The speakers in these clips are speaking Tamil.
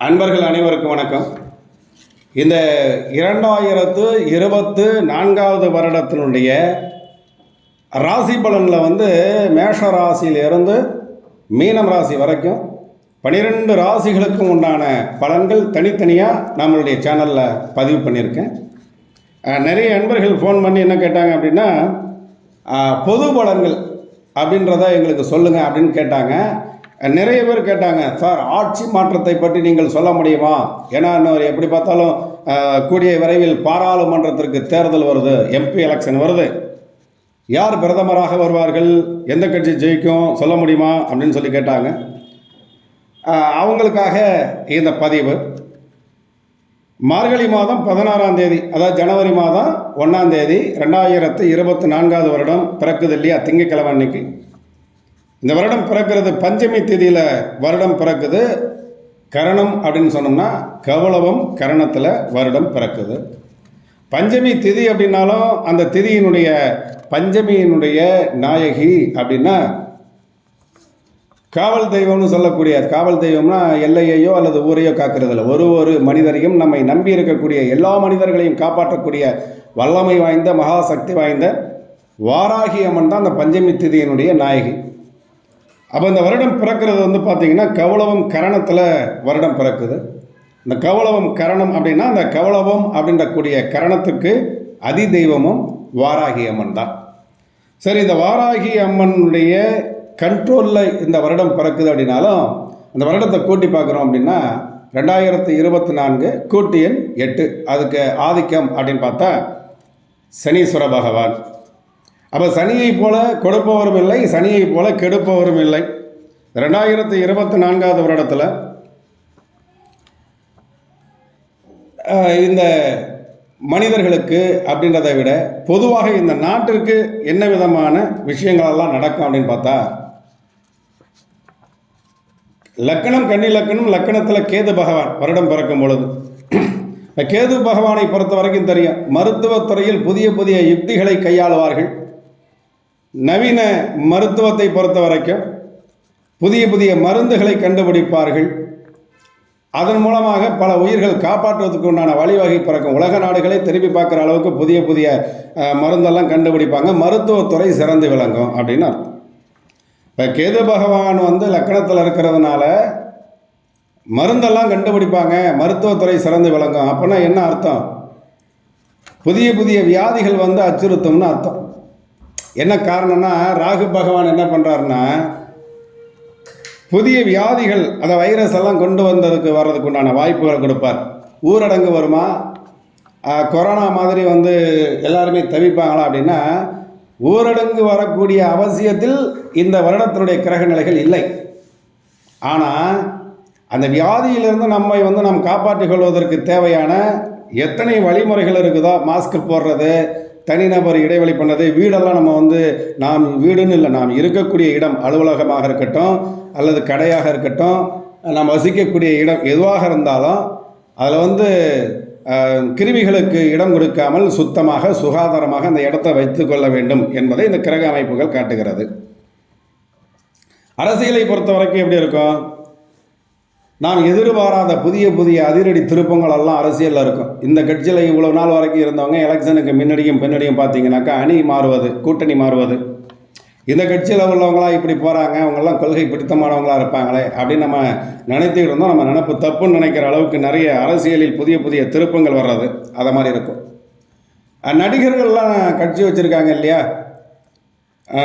அன்பர்கள் அனைவருக்கும் வணக்கம். இந்த 2024 வருடத்தினுடைய ராசி பலனில் மேஷ ராசியிலிருந்து மீனம் ராசி வரைக்கும் 12 ராசிகளுக்கும் உண்டான பலன்கள் தனித்தனியாக நம்மளுடைய சேனலில் பதிவு பண்ணியிருக்கேன். நிறைய அன்பர்கள் ஃபோன் பண்ணி என்ன கேட்டாங்க அப்படின்னா, பொது பலன்கள் அப்படின்றத எங்களுக்கு சொல்லுங்கள் அப்படின்னு கேட்டாங்க. நிறைய பேர் கேட்டாங்க, சார் ஆட்சி மாற்றத்தை பற்றி நீங்கள் சொல்ல முடியுமா? ஏன்னா இன்னொரு எப்படி பார்த்தாலும் கூடிய விரைவில் பாராளுமன்றத்திற்கு தேர்தல் வருது, எம்பி எலெக்ஷன் வருது. யார் பிரதமராக வருவார்கள், எந்த கட்சி ஜெயிக்கும் சொல்ல முடியுமா அப்படின்னு சொல்லி கேட்டாங்க. அவங்களுக்காக இந்த பதிவு. மார்கழி மாதம் 16ஆம் தேதி, அதாவது ஜனவரி மாதம் 1ஆம் தேதி 2024 வருடம் பிறக்குது இல்லையா, திங்கட்கிழமை அன்னைக்கு. இந்த வருடம் பிறக்கிறது பஞ்சமி தேதியில் வருடம் பிறக்குது. கரணம் அப்படின்னு சொன்னோம்னா கவளவம் கரணத்தில் வருடம் பிறக்குது. பஞ்சமி திதி அப்படின்னாலும் அந்த திதியினுடைய பஞ்சமியினுடைய நாயகி அப்படின்னா காவல் தெய்வம்னு சொல்லக்கூடிய, காவல் தெய்வம்னா எல்லையையோ அல்லது ஊரையோ காக்கிறதில்ல, ஒரு மனிதரையும் நம்மை நம்பி இருக்கக்கூடிய எல்லா மனிதர்களையும் காப்பாற்றக்கூடிய வல்லமை வாய்ந்த மகாசக்தி வாய்ந்த வாராகி அம்மன் தான் அந்த பஞ்சமி திதியினுடைய நாயகி. அப்போ இந்த வருடம் பிறக்கிறது பார்த்திங்கன்னா கவளவம் கரணத்தில் வருடம் பிறக்குது. இந்த கவளவம் கரணம் அப்படின்னா அந்த கவளவம் அப்படின்றக்கூடிய கரணத்துக்கு அதி தெய்வமும் வாராகி அம்மன் தான். சரி, இந்த வாராகி அம்மனுடைய கண்ட்ரோலில் இந்த வருடம் பிறக்குது அப்படின்னாலும் அந்த வருடத்தை கூட்டி பார்க்குறோம் அப்படின்னா 2024 கூட்டு எண் 8. அதுக்கு ஆதிக்கம் அப்படின்னு பார்த்தா சனீஸ்வர பகவான். அப்போ சனியை போல கொடுப்பவரும் இல்லை, சனியை போல கெடுப்பவரும் இல்லை. 2024 வருடத்தில் இந்த மனிதர்களுக்கு அப்படின்றதை விட பொதுவாக இந்த நாட்டிற்கு என்ன விதமான விஷயங்களெல்லாம் நடக்கும் அப்படின்னு பார்த்தா, லக்கணம் கன்னி லக்கணம், லக்கணத்தில் கேது பகவான் வருடம் பிறக்கும் பொழுது, கேது பகவானை பொறுத்த வரைக்கும் தெரியும், மருத்துவத்துறையில் புதிய புதிய யுக்திகளை கையாளுவார்கள். நவீன மருத்துவத்தை பொறுத்த வரைக்கும் புதிய புதிய மருந்துகளை கண்டுபிடிப்பார்கள். அதன் மூலமாக பல உயிர்கள் காப்பாற்றுவதற்கு உண்டான வழிவகை பிறக்கும். உலக நாடுகளை திரும்பி பார்க்குற அளவுக்கு புதிய புதிய மருந்தெல்லாம் கண்டுபிடிப்பாங்க. மருத்துவத்துறை சிறந்து விளங்கும் அப்படின்னு அர்த்தம். இப்போ கேது பகவான் லக்கணத்தில் இருக்கிறதுனால மருந்தெல்லாம் கண்டுபிடிப்பாங்க, மருத்துவத்துறை சிறந்து விளங்கும். அப்படின்னா என்ன அர்த்தம்? புதிய புதிய வியாதிகள் அச்சுறுத்தும்னு அர்த்தம். என்ன காரணம்னா, ராகு பகவான் என்ன பண்ணுறாருன்னா, புதிய வியாதிகள், அந்த வைரஸ் எல்லாம் கொண்டு வர்றதுக்கு உண்டான வாய்ப்புகளை கொடுப்பார். ஊரடங்கு வருமா, கொரோனா மாதிரி எல்லாருமே தவிப்பாங்களா அப்படின்னா, ஊரடங்கு வரக்கூடிய அவசியத்தில் இந்த வருடத்தினுடைய கிரக நிலைகள் இல்லை. ஆனால் அந்த வியாதியிலிருந்து நம்மை நாம் காப்பாற்றிக் கொள்வதற்கு தேவையான எத்தனை வழிமுறைகள் இருக்குதோ, மாஸ்க் போடுறது, தனிநபர் இடைவெளி பண்ணது, வீடெல்லாம் நம்ம நாம் வீடுன்னு இல்லை, நாம் இருக்கக்கூடிய இடம் அலுவலகமாக இருக்கட்டும் அல்லது கடையாக இருக்கட்டும், நாம் வசிக்கக்கூடிய இடம் எதுவாக இருந்தாலும் அதில் கிருமிகளுக்கு இடம் கொடுக்காமல் சுத்தமாக சுகாதாரமாக அந்த இடத்தை வைத்து கொள்ள வேண்டும் என்பதை இந்த கிரக அமைப்புகள் காட்டுகிறது. அரசியலை பொறுத்த வரைக்கும் எப்படி இருக்கும்? நாம் எதிர்பாராத புதிய புதிய அதிரடி திருப்பங்கள் எல்லாம் அரசியலில் இருக்கும். இந்த கட்சியில் இவ்வளோ நாள் வரைக்கும் இருந்தவங்க எலெக்ஷனுக்கு முன்னாடியும் பின்னாடியும் பார்த்தீங்கன்னாக்கா அணி மாறுவது, கூட்டணி மாறுவது. இந்த கட்சியில் உள்ளவங்களாம் இப்படி போகிறாங்க, அவங்கெல்லாம் கொள்கை பிடித்தமானவங்களாக இருப்பாங்களே அப்படின்னு நம்ம நினைத்துக்கிட்டு இருந்தோம். நம்ம நினைப்பு தப்புன்னு நினைக்கிற அளவுக்கு நிறைய அரசியலில் புதிய புதிய திருப்பங்கள் வர்றது அதை மாதிரி இருக்கும். நடிகர்கள்லாம் கட்சி வச்சுருக்காங்க இல்லையா,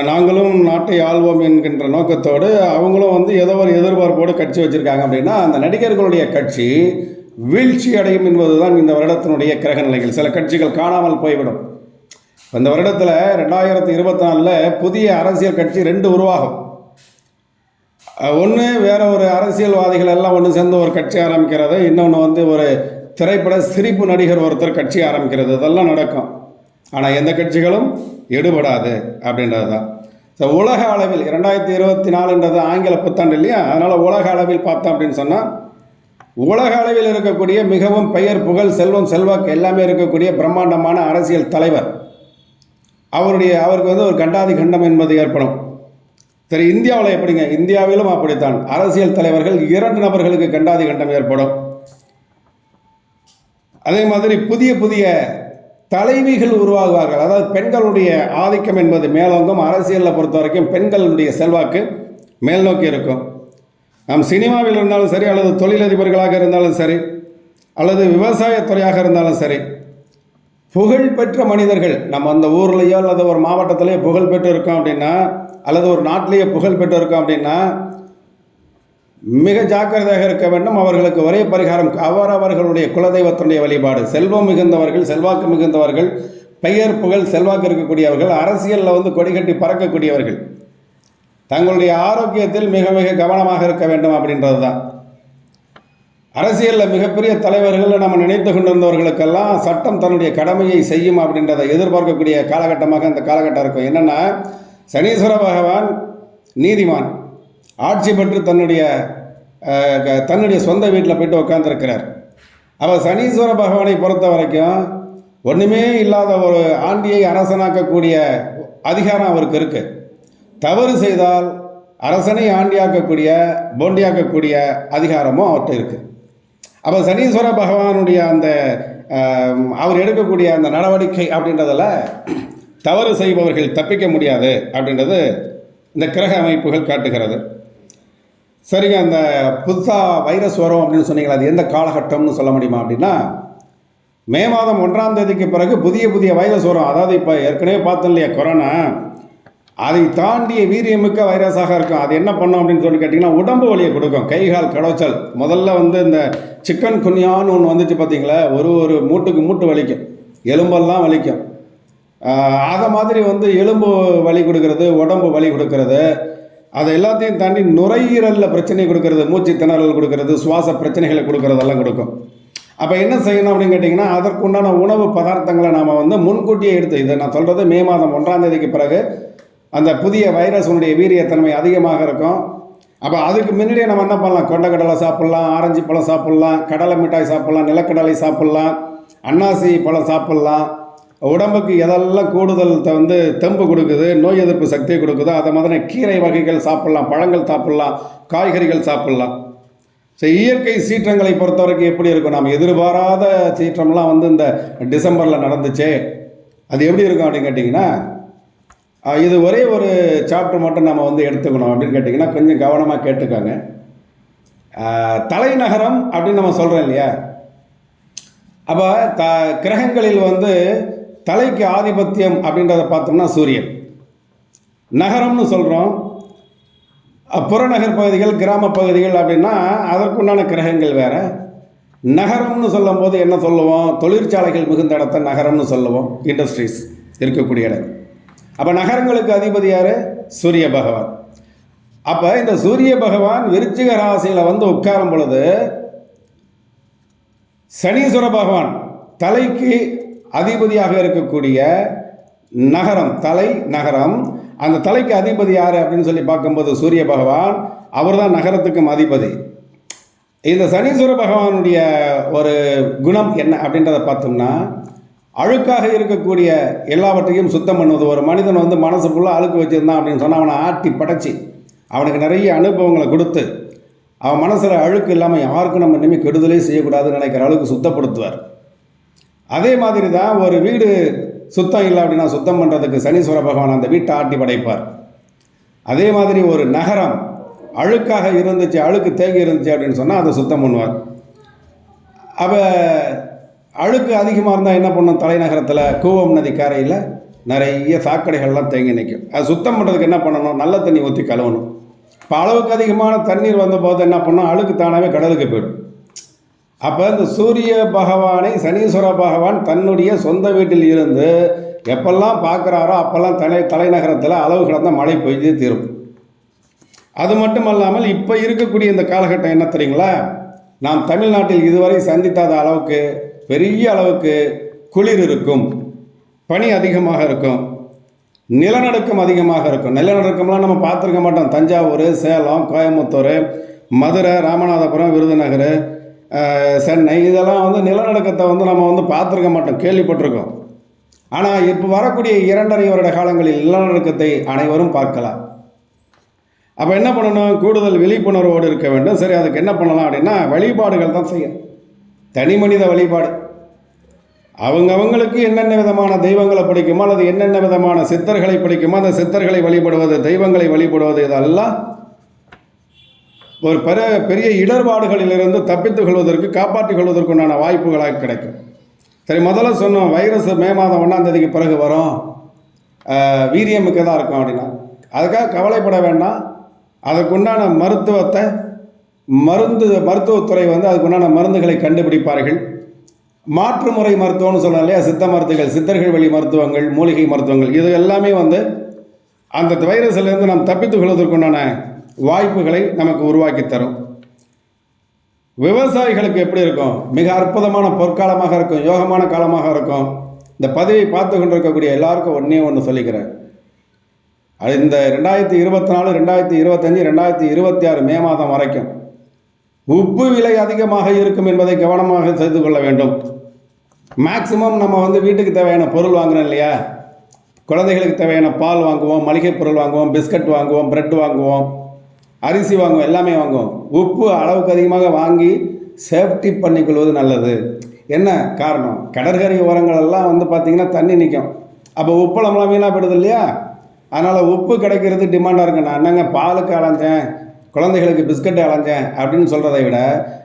நாங்களும் நாட்டை ஆள்வோம் என்கின்ற நோக்கத்தோடு அவங்களும் ஏதோ ஒரு எதிர்பார்ப்போடு கட்சி வச்சுருக்காங்க. அப்படின்னா அந்த நடிகர்களுடைய கட்சி வீழ்ச்சி அடையும் என்பது தான் இந்த வருடத்தினுடைய கிரக நிலைகள். சில கட்சிகள் காணாமல் போய்விடும். இந்த வருடத்தில் 2024 புதிய அரசியல் கட்சி 2 உருவாகும். ஒன்று வேற ஒரு அரசியல்வாதிகள் எல்லாம் ஒன்று சேர்ந்து ஒரு கட்சி ஆரம்பிக்கிறது, இன்னொன்று ஒரு திரைப்பட சிரிப்பு நடிகர் ஒருத்தர் கட்சி ஆரம்பிக்கிறது. இதெல்லாம் நடக்கும். ஆனால் எந்த கட்சிகளும் எடுபடாது அப்படின்றது தான். ஸோ உலக அளவில் 2024 ஆங்கில புத்தாண்டு இல்லையா, அதனால் உலக அளவில் பார்த்தோம் அப்படின்னு சொன்னால், உலக அளவில் இருக்கக்கூடிய மிகவும் பெயர் புகழ் செல்வம் செல்வாக்கு எல்லாமே இருக்கக்கூடிய பிரம்மாண்டமான அரசியல் தலைவர், அவருக்கு ஒரு கண்டாதி கண்டம் என்பது ஏற்படும். சரி, இந்தியாவில் எப்படிங்க? இந்தியாவிலும் அப்படித்தான். அரசியல் தலைவர்கள் 2 நபர்களுக்கு கண்டாதி கண்டம் ஏற்படும். அதே மாதிரி புதிய புதிய தலைவிகள் உருவாகுவார்கள். அதாவது பெண்களுடைய ஆதிக்கம் என்பது மேலோங்கும். அரசியலில் பொறுத்த வரைக்கும் பெண்களுடைய செல்வாக்கு மேல் நோக்கி இருக்கும். நாம் சினிமாவில் இருந்தாலும் சரி, அல்லது தொழிலதிபர்களாக இருந்தாலும் சரி, அல்லது விவசாயத்துறையாக இருந்தாலும் சரி, புகழ்பெற்ற மனிதர்கள் நம்ம அந்த ஊர்லேயோ அல்லது ஒரு மாவட்டத்திலேயோ புகழ் பெற்று இருக்கோம் அப்படின்னா, அல்லது ஒரு நாட்டிலேயே புகழ் பெற்று இருக்கோம் அப்படின்னா, மிக ஜாக்கிரதையாக இருக்க வேண்டும். அவர்களுக்கு ஒரே பரிகாரம், அவரவர்களுடைய குலதெய்வத்தினுடைய வழிபாடு. செல்வம் மிகுந்தவர்கள், செல்வாக்கு மிகுந்தவர்கள், பெயர் புகழ் செல்வாக்கு இருக்கக்கூடியவர்கள், அரசியலில் வந்து கொடிகட்டி பறக்கக்கூடியவர்கள் தங்களுடைய ஆரோக்கியத்தில் மிக மிக கவனமாக இருக்க வேண்டும் அப்படின்றது தான். அரசியலில் மிகப்பெரிய தலைவர்கள் நம்ம நினைத்து கொண்டிருந்தவர்களுக்கெல்லாம் சட்டம் தன்னுடைய கடமையை செய்யும் அப்படின்றத எதிர்பார்க்கக்கூடிய காலகட்டமாக அந்த காலகட்டம் இருக்கும். என்னென்னா, சனீஸ்வர பகவான் நீதிமான், ஆட்சி பெற்று தன்னுடைய சொந்த வீட்டில் போய்ட்டு உட்காந்துருக்கிறார். அப்போ சனீஸ்வர பகவானை பொறுத்த வரைக்கும் ஒன்றுமே இல்லாத ஒரு ஆண்டியை அரசனாக்கக்கூடிய அதிகாரம் அவருக்கு இருக்குது. தவறு செய்தால் அரசனை ஆண்டியாக்கக்கூடிய போண்டியாக்கக்கூடிய அதிகாரமும் அவர்கிட்ட இருக்குது. அப்போ சனீஸ்வர பகவானுடைய அந்த அவர் எடுக்கக்கூடிய அந்த நடவடிக்கை அப்படின்றதில் தவறு செய்பவர்கள் தப்பிக்க முடியாது அப்படின்றது இந்த கிரக அமைப்புகள் காட்டுகிறது. சரிங்க, அந்த புதுசாக வைரஸ் வரும் அப்படின்னு சொன்னீங்களா, அது எந்த காலகட்டம்னு சொல்ல முடியுமா அப்படின்னா, மே மாதம் 1ஆம் தேதிக்கு பிறகு புதிய புதிய வைரஸ் வரும். அதாவது இப்போ ஏற்கனவே பார்த்தோம் இல்லையா கொரோனா, அதை தாண்டிய வீரியமிக்க வைரஸாக இருக்கும். அது என்ன பண்ணும் அப்படின்னு சொல்லி கேட்டிங்கன்னா, உடம்பு வலியை கொடுக்கும், கைகால் கடவுச்சல். முதல்ல வந்து இந்த சிக்கன் குனியான்னு ஒன்று வந்துச்சு பார்த்தீங்களா, ஒரு மூட்டுக்கு மூட்டு வலிக்கும், எலும்பெல்லாம் வலிக்கும். அதை மாதிரி வந்து எலும்பு வலி கொடுக்கறது, உடம்பு வலி கொடுக்கறது, அதை எல்லாத்தையும் தாண்டி நுரையீரலில் பிரச்சனை கொடுக்கறது, மூச்சு திணறல் கொடுக்கறது, சுவாச பிரச்சனைகளை கொடுக்கறதெல்லாம் கொடுக்கும். அப்போ என்ன செய்யணும் அப்படின்னு கேட்டிங்கன்னா, அதற்குண்டான உணவு பதார்த்தங்களை நாம் வந்து முன்கூட்டியே எடுத்து, இதை நான் சொல்கிறது மே மாதம் 1ஆம் தேதிக்கு பிறகு அந்த புதிய வைரஸுடைய வீரியத்தன்மை அதிகமாக இருக்கும். அப்போ அதுக்கு முன்னாடியே நம்ம என்ன பண்ணலாம், கொண்டக்கடலை சாப்பிட்லாம், ஆரஞ்சு பழம் சாப்பிட்லாம், கடலை மிட்டாய் சாப்பிட்லாம், நிலக்கடலை சாப்பிட்லாம், அன்னாசி பழம் சாப்பிட்லாம். உடம்புக்கு எதெல்லாம் கூடுதல் வந்து தெம்பு கொடுக்குது, நோய் எதிர்ப்பு சக்தியை கொடுக்குதோ அதை மாதிரி கீரை வகைகள் சாப்பிட்லாம், பழங்கள் சாப்பிட்லாம், காய்கறிகள் சாப்பிட்லாம். ஸோ இயற்கை சீற்றங்களை பொறுத்த வரைக்கும் எப்படி இருக்கும், நாம் எதிர்பாராத சீற்றம்லாம் வந்து இந்த டிசம்பரில் நடந்துச்சே, அது எப்படி இருக்கும் அப்படின்னு கேட்டிங்கன்னா, இது ஒரே ஒரு சாப்டர் மட்டும் நம்ம வந்து எடுத்துக்கணும் அப்படின்னு கேட்டிங்கன்னா, கொஞ்சம் கவனமாக கேட்டுக்கோங்க. தலைநகரம் அப்படின்னு நம்ம சொல்கிறோம் இல்லையா, அப்போ கிரகங்களில் வந்து தலைக்கு ஆதிபத்தியம் அப்படின்றத பார்த்தோம்னா சூரியன். நகரம்னு சொல்கிறோம், புறநகர் பகுதிகள், கிராம பகுதிகள் அப்படின்னா அதற்குண்டான கிரகங்கள் வேறு. நகரம்னு சொல்லும் போது என்ன சொல்லுவோம், தொழிற்சாலைகள் மிகுந்த இடத்த நகரம்னு சொல்லுவோம், இண்டஸ்ட்ரீஸ் இருக்கக்கூடிய இடம். அப்போ நகரங்களுக்கு அதிபதி யார், சூரிய பகவான். அப்போ இந்த சூரிய பகவான் விருச்சிக ராசியில் வந்து உட்காரும் பொழுது சனீஸ்வர பகவான் தலைக்கு அதிபதியாக இருக்கக்கூடிய நகரம், தலை நகரம், அந்த தலைக்கு அதிபதி யார் அப்படின்னு சொல்லி பார்க்கும்போது சூரிய பகவான், அவர் தான் நகரத்துக்கும் அதிபதி. இந்த சனீஸ்வர பகவானுடைய ஒரு குணம் என்ன அப்படின்றத பார்த்தோம்னா, அழுக்காக இருக்கக்கூடிய எல்லாவற்றையும் சுத்தம் பண்ணுவது. ஒரு மனிதன் வந்து மனசு ஃபுல்லாக அழுக்கு வச்சுருந்தான் அப்படின்னு சொன்னால் அவனை ஆட்டி படைச்சி அவனுக்கு நிறைய அனுபவங்களை கொடுத்து அவன் மனசில் அழுக்கு இல்லாமல் யாருக்கும் நம்ம இனிமேல் கெடுதலே செய்யக்கூடாதுன்னு நினைக்கிற அளவுக்கு சுத்தப்படுத்துவார். அதே மாதிரி தான் ஒரு வீடு சுத்தம் இல்லை அப்படின்னா சுத்தம் பண்ணுறதுக்கு சனீஸ்வர பகவான் அந்த வீட்டை ஆட்டி படைப்பார். அதே மாதிரி ஒரு நகரம் அழுக்காக இருந்துச்சு, அழுக்கு தேங்கி இருந்துச்சு அப்படின்னு சொன்னால் அதை சுத்தம் பண்ணுவார். அப்போ அழுக்கு அதிகமாக இருந்தால் என்ன பண்ணும், தலைநகரத்தில் கூவம் நதி கரையில் நிறைய சாக்கடைகள்லாம் தேங்கி நிற்கும். அது சுத்தம் பண்ணுறதுக்கு என்ன பண்ணணும், நல்ல தண்ணி ஊற்றி கழுவணும். இப்போ அளவுக்கு அதிகமான தண்ணீர் வந்தபோது என்ன பண்ணோம், அழுக்கு தானாகவே கடலுக்கு போயிடும். அப்போ இந்த சூரிய பகவானை சனீஸ்வர பகவான் தன்னுடைய சொந்த வீட்டில் இருந்து எப்பெல்லாம் பார்க்குறாரோ அப்போல்லாம் தலைநகரத்தில் அளவு கடந்த மழை பெய்து தீரும். அது மட்டும் அல்லாமல் இப்போ இருக்கக்கூடிய இந்த காலகட்டம் என்ன தெரியுங்களா, நாம் தமிழ்நாட்டில் இதுவரை சந்தித்தாத அளவுக்கு பெரிய அளவுக்கு குளிர் இருக்கும், பனி அதிகமாக இருக்கும், நிலநடுக்கம் அதிகமாக இருக்கும். நிலநடுக்கம்லாம் நம்ம பார்த்துருக்க மாட்டோம். தஞ்சாவூர், சேலம், கோயம்புத்தூர், மதுரை, ராமநாதபுரம், விருதுநகர், சென்னை, இதெல்லாம் வந்து நிலநடுக்கத்தை வந்து நம்ம வந்து பார்த்துருக்க மாட்டோம், கேள்விப்பட்டிருக்கோம். ஆனால் இப்போ வரக்கூடிய 2.5 வருட காலங்களில் நிலநடுக்கத்தை அனைவரும் பார்க்கலாம். அப்போ என்ன பண்ணணும், கூடுதல் விழிப்புணர்வோடு இருக்க வேண்டும். சரி, அதுக்கு என்ன பண்ணலாம் அப்படின்னா வழிபாடுகள் தான் செய்யணும். தனி மனித வழிபாடு. அவங்கவங்களுக்கு என்னென்ன விதமான தெய்வங்களை பிடிக்குமோ அல்லது என்னென்ன விதமான சித்தர்களை பிடிக்குமோ அந்த சித்தர்களை வழிபடுவது, தெய்வங்களை வழிபடுவது, இதெல்லாம் ஒரு பெரிய இடர்பாடுகளிலிருந்து தப்பித்துக் கொள்வதற்கு, காப்பாற்றிக் கொள்வதற்குண்டான வாய்ப்புகளாக கிடைக்கும். சரி, முதல்ல சொன்னோம் வைரஸ் மே மாதம் 1ஆம் தேதிக்கு பிறகு வரும், வீரியம் மிக்கதாக இருக்கும் அப்படின்னா. அதுக்காக கவலைப்பட வேண்டாம். அதுக்குண்டான மருத்துவத்தை மருத்துவத்துறை அதுக்குண்டான மருந்துகளை கண்டுபிடிப்பார்கள். மாற்று முறை மருத்துவம்னு சொல்லலாம் இல்லையா, சித்த மருத்துவங்கள், சித்தர்கள் வழி மருத்துவங்கள், மூலிகை மருத்துவங்கள், இது எல்லாமே அந்த வைரஸிலிருந்து நாம் தப்பித்துக் கொள்வதற்குண்டான வாய்ப்புகளை நமக்கு உருவாக்கி தரும். விவசாயிகளுக்கு எப்படி இருக்கும்? மிக அற்புதமான பொற்காலமாக இருக்கும், யோகமான காலமாக இருக்கும். இந்த பதிவை பார்த்து கொண்டிருக்கக்கூடிய எல்லாருக்கும் ஒன்று சொல்லிக்கிறேன். இந்த 2024, 2025, 2026 மே மாதம் வரைக்கும் உப்பு விலை அதிகமாக இருக்கும் என்பதை கவனமாக செய்து கொள்ள வேண்டும். மேக்சிமம் நம்ம வீட்டுக்கு தேவையான பொருள் வாங்குறோம் இல்லையா, குழந்தைகளுக்கு தேவையான பால் வாங்குவோம், மளிகை பொருள் வாங்குவோம், பிஸ்கட் வாங்குவோம், பிரெட் வாங்குவோம், அரிசி வாங்குவோம், எல்லாமே வாங்குவோம். உப்பு அளவுக்கு அதிகமாக வாங்கி சேஃப்டி பண்ணிக்கொள்வது நல்லது. என்ன காரணம்? கடற்கரை ஓரங்களெல்லாம் பார்த்திங்கன்னா தண்ணி நிற்கும். அப்போ உப்பளம்லாம் வீணாக போயிடுது இல்லையா. அதனால் உப்பு கிடைக்கிறது டிமாண்டாக இருக்கு. நான் என்னங்க பாலுக்கு அலைஞ்சேன், குழந்தைகளுக்கு பிஸ்கட்டு அலைஞ்சேன் அப்படின்னு சொல்கிறதை விட,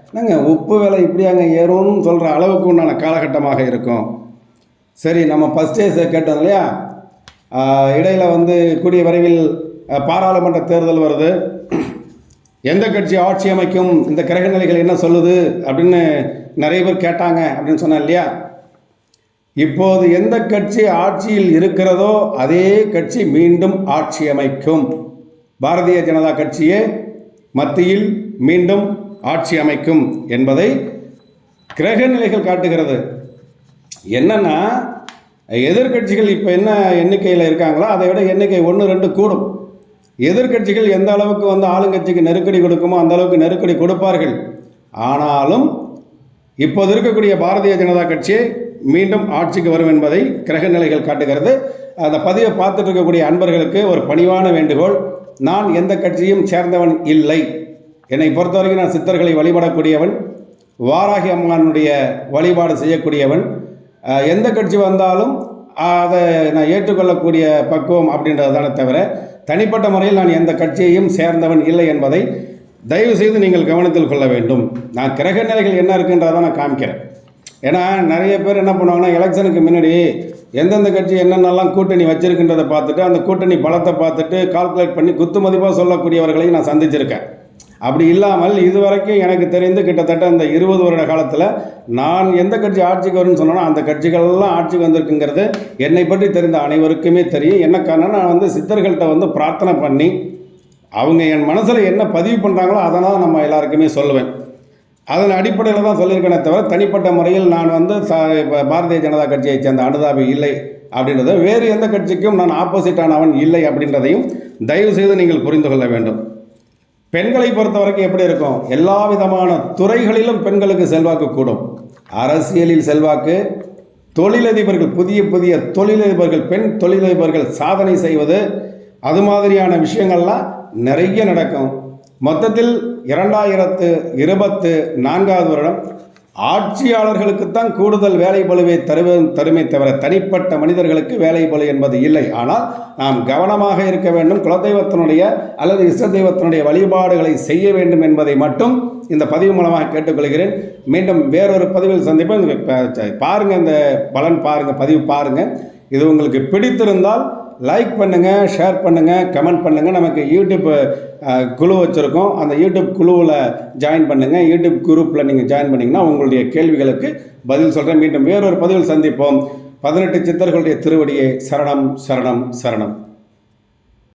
என்னங்க உப்பு விலை இப்படியாங்க ஏறும்னு சொல்கிற அளவுக்கு உண்டான காலகட்டமாக இருக்கும். சரி, நம்ம ஃபஸ்ட்டே கேட்டோம் இல்லையா, இடையில் கூடிய விரைவில் பாராளுமன்ற தேர்தல் வருது, எந்த கட்சி ஆட்சி அமைக்கும், இந்த கிரக நிலைகள் என்ன சொல்லுது அப்படின்னு நிறைய பேர் கேட்டாங்க அப்படின்னு சொன்னேன் இல்லையா. இப்போது எந்த கட்சி ஆட்சியில் இருக்கிறதோ அதே கட்சி மீண்டும் ஆட்சி அமைக்கும். பாரதிய ஜனதா கட்சியே மத்தியில் மீண்டும் ஆட்சி அமைக்கும் என்பதை கிரக நிலைகள் காட்டுகிறது. என்னன்னா, எதிர்கட்சிகள் இப்போ என்ன எண்ணிக்கையில் இருக்காங்களோ அதை விட எண்ணிக்கை 1-2 கூடும். எதிர்கட்சிகள் எந்த அளவுக்கு ஆளுங்கட்சிக்கு நெருக்கடி கொடுக்குமோ அந்த அளவுக்கு நெருக்கடி கொடுப்பார்கள். ஆனாலும் இப்போது இருக்கக்கூடிய பாரதிய ஜனதா கட்சியை மீண்டும் ஆட்சிக்கு வரும் என்பதை கிரக நிலைகள் காட்டுகிறது. அந்த பதிவை பார்த்துட்டு இருக்கக்கூடிய அன்பர்களுக்கு ஒரு பணிவான வேண்டுகோள். நான் எந்த கட்சியும் சேர்ந்தவன் இல்லை. என்னை பொறுத்த வரைக்கும் நான் சித்தர்களை வழிபடக்கூடியவன், வாராகி அம்மானுடைய வழிபாடு செய்யக்கூடியவன். எந்த கட்சி வந்தாலும் அதை நான் ஏற்றுக்கொள்ளக்கூடிய பக்குவம் அப்படின்றது தானே தவிர தனிப்பட்ட முறையில் நான் எந்த கட்சியையும் சேர்ந்தவன் இல்லை என்பதை தயவு செய்து நீங்கள் கவனத்தில் கொள்ள வேண்டும். நான் கிரக நிலைகள் என்ன இருக்குன்றதை நான் காமிக்கிறேன். ஏன்னா நிறைய பேர் என்ன பண்ணுவாங்கன்னா, எலெக்ஷனுக்கு முன்னாடி எந்தெந்த கட்சி என்னென்னலாம் கூட்டணி வச்சிருக்கின்றதை பார்த்துட்டு அந்த கூட்டணி பலத்தை பார்த்துட்டு கால்குலேட் பண்ணி குத்து மதிப்பாக சொல்லக்கூடியவர்களையும் நான் சந்திச்சிருக்கேன். அப்படி இல்லாமல் இதுவரைக்கும் எனக்கு தெரிந்து கிட்டத்தட்ட இந்த 20 வருட காலத்தில் நான் எந்த கட்சி ஆட்சிக்கு வரும்னு சொன்னோன்னா அந்த கட்சிகள்லாம் ஆட்சிக்கு வந்திருக்குங்கிறது என்னை பற்றி தெரிந்த அனைவருக்குமே தெரியும். என்ன காரணம், நான் சித்தர்கள்ட்ட பிரார்த்தனை பண்ணி அவங்க என் மனசில் என்ன பதிவு பண்ணுறாங்களோ அதனால் நம்ம எல்லாருக்குமே சொல்லுவேன். அதன் அடிப்படையில் தான் சொல்லியிருக்கேனே தவிர தனிப்பட்ட முறையில் நான் பாரதிய ஜனதா கட்சியை சேர்ந்த அனுதாபி இல்லை அப்படின்றத, வேறு எந்த கட்சிக்கும் நான் ஆப்போசிட்டானவன் இல்லை அப்படின்றதையும் தயவு செய்து நீங்கள் புரிந்து கொள்ள வேண்டும். பெண்களை பொறுத்த வரைக்கும் எப்படி இருக்கும்? எல்லா விதமான துறைகளிலும் பெண்களுக்கு செல்வாக்கு கூடும். அரசியலில் செல்வாக்கு, தொழிலதிபர்கள், புதிய புதிய தொழிலதிபர்கள், பெண் தொழிலதிபர்கள் சாதனை செய்வது, அது மாதிரியான விஷயங்கள்லாம் நிறைய நடக்கும். மொத்தத்தில் 2024 வருடம் ஆட்சியாளர்களுக்குத்தான் கூடுதல் வேலை பளுவை தருமே தவிர தனிப்பட்ட மனிதர்களுக்கு வேலை பளு என்பது இல்லை. ஆனால் நாம் கவனமாக இருக்க வேண்டும். குலதெய்வத்தினுடைய அல்லது இஷ்ட தெய்வத்தினுடைய வழிபாடுகளை செய்ய வேண்டும் என்பதை மட்டும் இந்த பதிவு மூலமாக கேட்டுக்கொள்கிறேன். மீண்டும் வேறொரு பதிவில் சந்திப்போம். பாருங்கள், இந்த பலன் பாருங்கள், பதிவு பாருங்கள். இது உங்களுக்கு பிடித்திருந்தால் லைக் பண்ணுங்கள், ஷேர் பண்ணுங்கள், கமெண்ட் பண்ணுங்கள். நமக்கு யூடியூப் குழு வச்சுருக்கோம். அந்த யூடியூப் குழுவில் ஜாயின் பண்ணுங்கள். யூடியூப் குரூப்பில் நீங்கள் ஜாயின் பண்ணிங்கன்னா உங்களுடைய கேள்விகளுக்கு பதில் சொல்கிறேன். மீண்டும் வேறொரு பதிவில் சந்திப்போம். 18 சித்தர்களுடைய திருவடியே சரணம் சரணம் சரணம்.